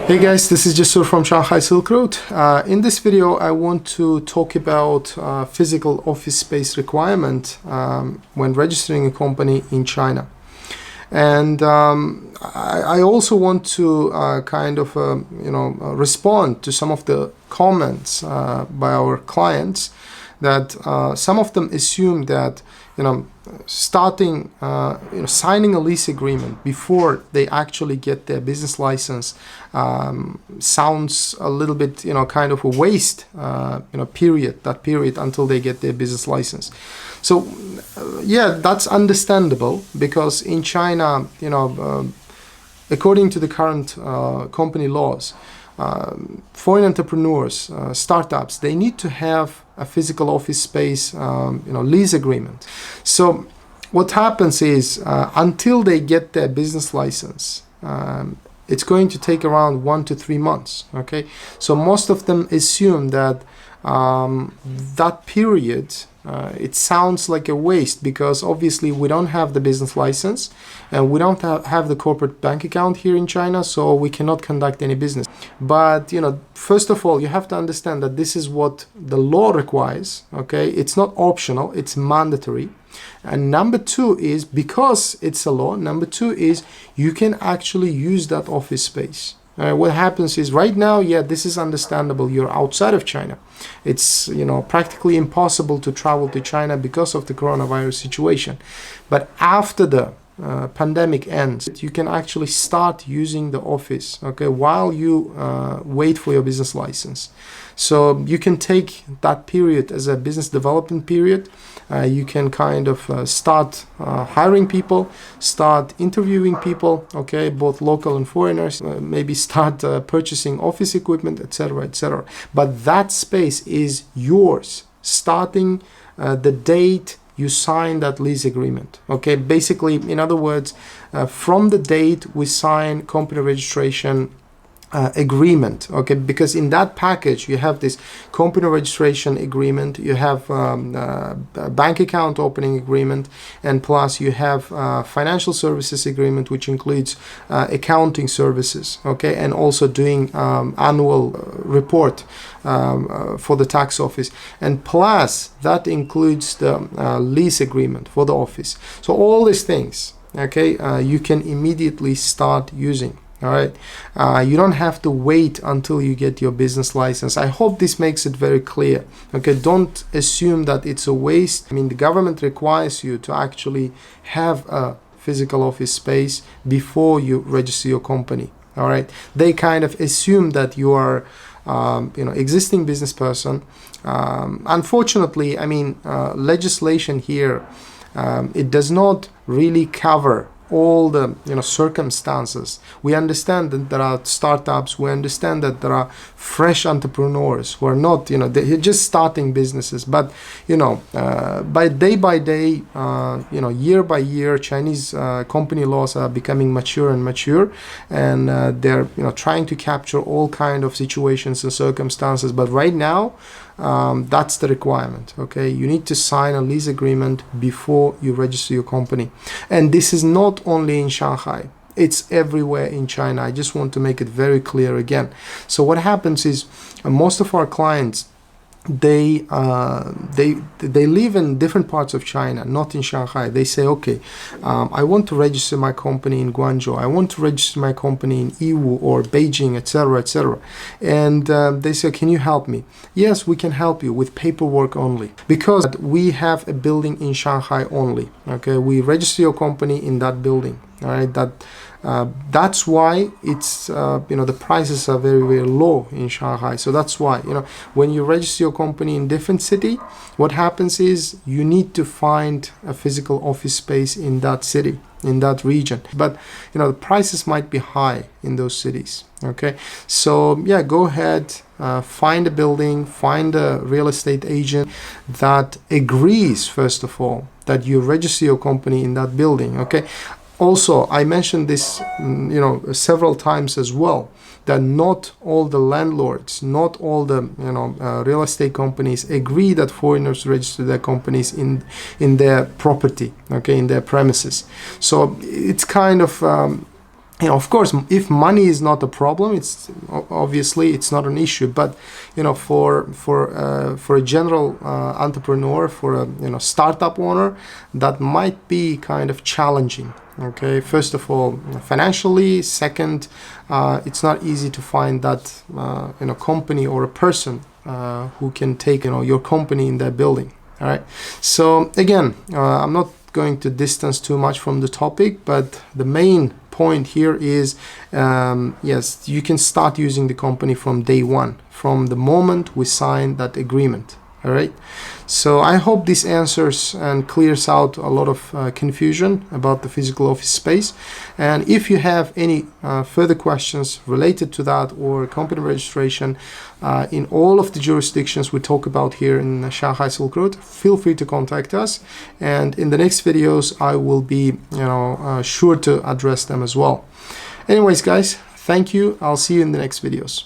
Hey guys, this is Jasur from Shanghai Silk Road. In this video, I want to talk about physical office space requirement when registering a company in China. And I also want to respond to some of the comments by our clients that some of them assume that signing a lease agreement before they actually get their business license sounds a little bit kind of a waste period until they get their business license. So yeah, that's understandable, because in China, according to the current company laws, foreign entrepreneurs, startups, they need to have a physical office space, lease agreement. So what happens is until they get their business license, it's going to take around 1 to 3 months. Okay, so most of them assume that that period it sounds like a waste, because obviously we don't have the business license and we don't have the corporate bank account here in China, so we cannot conduct any business. But first of all, you have to understand that this is what the law requires. Okay, it's not optional, it's mandatory. And number two is, because it's a law, number two is you can actually use that office space. What happens is, right now, yeah, this is understandable, you're outside of China. It's practically impossible to travel to China because of the coronavirus situation. But after the pandemic ends, you can actually start using the office, okay, while you wait for your business license. So you can take that period as a business development period. You can kind of start hiring people, start interviewing people, okay, both local and foreigners, maybe start purchasing office equipment, etc., etc. But that space is yours starting the date you sign that lease agreement. Okay, basically, in other words, from the date we sign company registration agreement. Okay, because in that package you have this company registration agreement, you have a bank account opening agreement, and plus you have financial services agreement, which includes accounting services, okay, and also doing annual report for the tax office, and plus that includes the lease agreement for the office. So all these things, okay, you can immediately start using. All right, you don't have to wait until you get your business license. I hope this makes it very clear. Okay, don't assume that it's a waste. I mean, the government requires you to actually have a physical office space before you register your company. All right, they kind of assume that you are existing business person. Unfortunately, I mean, legislation here, it does not really cover all the circumstances. We understand that there are startups, we understand that there are fresh entrepreneurs who are not they're just starting businesses, but by day, year by year, Chinese company laws are becoming mature and mature, and they're trying to capture all kind of situations and circumstances. But right now, that's the requirement. Okay, you need to sign a lease agreement before you register your company, and this is not only in Shanghai, it's everywhere in China. I just want to make it very clear again. So what happens is, most of our clients, they live in different parts of China, not in Shanghai. They say, okay, I want to register my company in Guangzhou, I want to register my company in 𝐒𝐢 or Beijing, etc., etc. And they say, can you help me? Yes, we can help you with paperwork only, because we have a building in Shanghai only. Okay, we register your company in that building. All right, that's why it's the prices are very, very low in Shanghai. So that's why when you register your company in different city, what happens is you need to find a physical office space in that city, in that region. But the prices might be high in those cities. Okay, so yeah, go ahead, find a building, find a real estate agent that agrees, first of all, that you register your company in that building. Okay. Also, I mentioned this, several times as well, that not all the landlords, not all the real estate companies agree that foreigners register their companies in their property, okay, in their premises. So it's kind of You know, of course, if money is not a problem, it's obviously it's not an issue. But you know, for a general entrepreneur, for a startup owner, that might be kind of challenging. Okay, first of all, financially. Second, it's not easy to find that company or a person who can take your company in their building. All right. So again, I'm not going to distance too much from the topic, but the main point here is yes, you can start using the company from day one, from the moment we sign that agreement. All right. So I hope this answers and clears out a lot of confusion about the physical office space. And if you have any further questions related to that or company registration in all of the jurisdictions we talk about here in Shanghai Silk Road, feel free to contact us. And in the next videos, I will be sure to address them as well. Anyways, guys, thank you. I'll see you in the next videos.